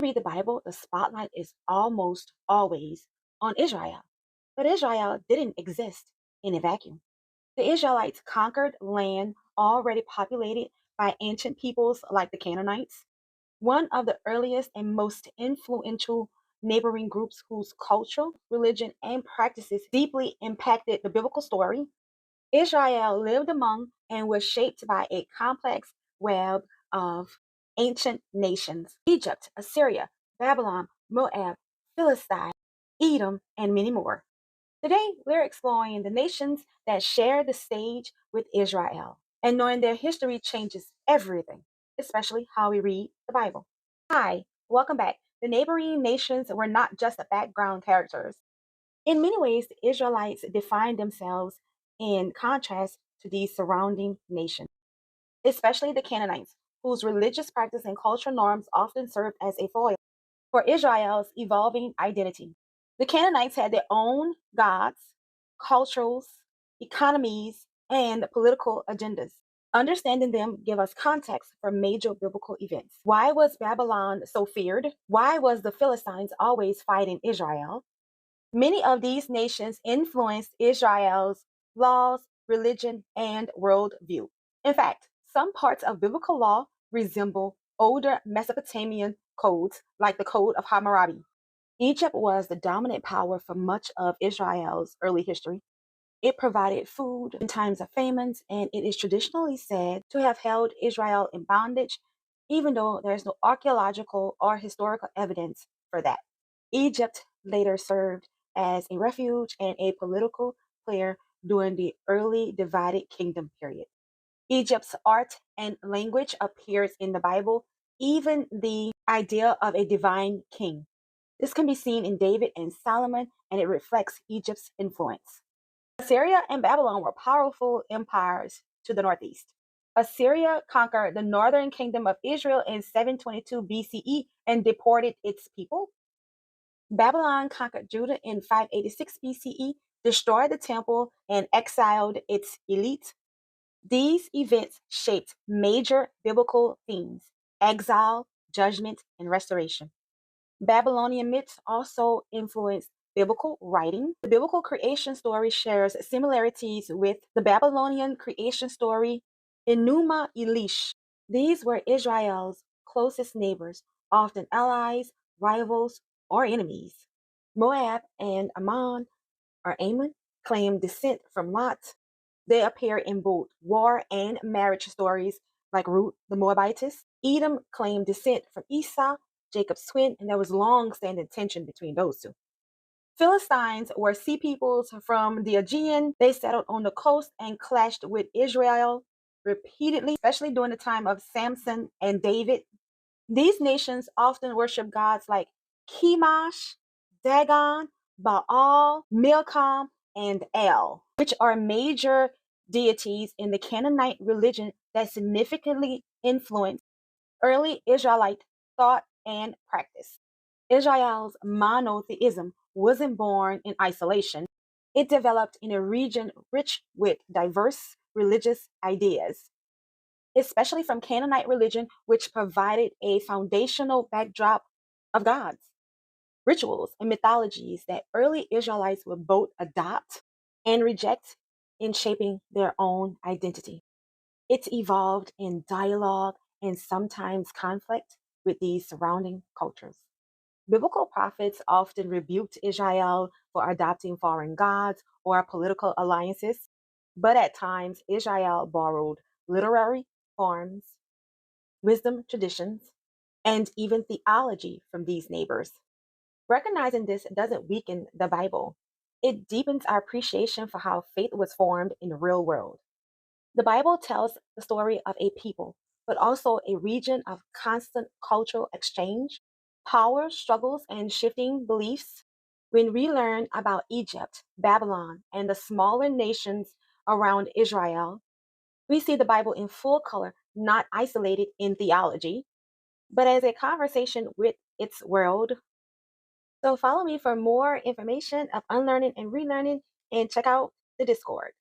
Read the Bible, the spotlight is almost always on Israel. But Israel didn't exist in a vacuum. The Israelites conquered land already populated by ancient peoples like the Canaanites, one of the earliest and most influential neighboring groups whose culture, religion, and practices deeply impacted the biblical story. Israel lived among and was shaped by a complex web of ancient nations: Egypt, Assyria, Babylon, Moab, Philistine, Edom, and many more. Today, we're exploring the nations that share the stage with Israel, and knowing their history changes everything, especially how we read the Bible. Hi, welcome back. The neighboring nations were not just background characters. In many ways, the Israelites defined themselves in contrast to these surrounding nations, especially the Canaanites, whose religious practice and cultural norms often served as a foil for Israel's evolving identity. The Canaanites had their own gods, cultures, economies, and political agendas. Understanding them give us context for major biblical events. Why was Babylon so feared? Why was the Philistines always fighting Israel? Many of these nations influenced Israel's laws, religion, and worldview. In fact, some parts of biblical law resemble older Mesopotamian codes, like the Code of Hammurabi. Egypt was the dominant power for much of Israel's early history. It provided food in times of famines, and it is traditionally said to have held Israel in bondage, even though there is no archaeological or historical evidence for that. Egypt later served as a refuge and a political player during the early divided kingdom period. Egypt's art and language appears in the Bible, even the idea of a divine king. This can be seen in David and Solomon, and it reflects Egypt's influence. Assyria and Babylon were powerful empires to the northeast. Assyria conquered the northern kingdom of Israel in 722 BCE and deported its people. Babylon conquered Judah in 586 BCE, destroyed the temple, and exiled its elite. These events shaped major biblical themes: exile, judgment, and restoration. Babylonian myths also influenced biblical writing. The biblical creation story shares similarities with the Babylonian creation story, Enuma Elish. These were Israel's closest neighbors, often allies, rivals, or enemies. Moab and Ammon claim descent from Lot. They appear in both war and marriage stories, like Ruth the Moabitess. Edom claimed descent from Esau, Jacob's twin, and there was long-standing tension between those two. Philistines were sea peoples from the Aegean. They settled on the coast and clashed with Israel repeatedly, especially during the time of Samson and David. These nations often worship gods like Chemosh, Dagon, Baal, Milcom, and El, which are major deities in the Canaanite religion that significantly influenced early Israelite thought and practice. Israel's monotheism wasn't born in isolation. It developed in a region rich with diverse religious ideas, especially from Canaanite religion, which provided a foundational backdrop of gods, rituals, and mythologies that early Israelites would both adopt and reject in shaping their own identity. It evolved in dialogue and sometimes conflict with these surrounding cultures. Biblical prophets often rebuked Israel for adopting foreign gods or political alliances, but at times Israel borrowed literary forms, wisdom traditions, and even theology from these neighbors. Recognizing this doesn't weaken the Bible, it deepens our appreciation for how faith was formed in the real world. The Bible tells the story of a people, but also a region of constant cultural exchange, power struggles, and shifting beliefs. When we learn about Egypt, Babylon, and the smaller nations around Israel, we see the Bible in full color, not isolated in theology, but as a conversation with its world. So follow me for more information of unlearning and relearning, and check out the Discord.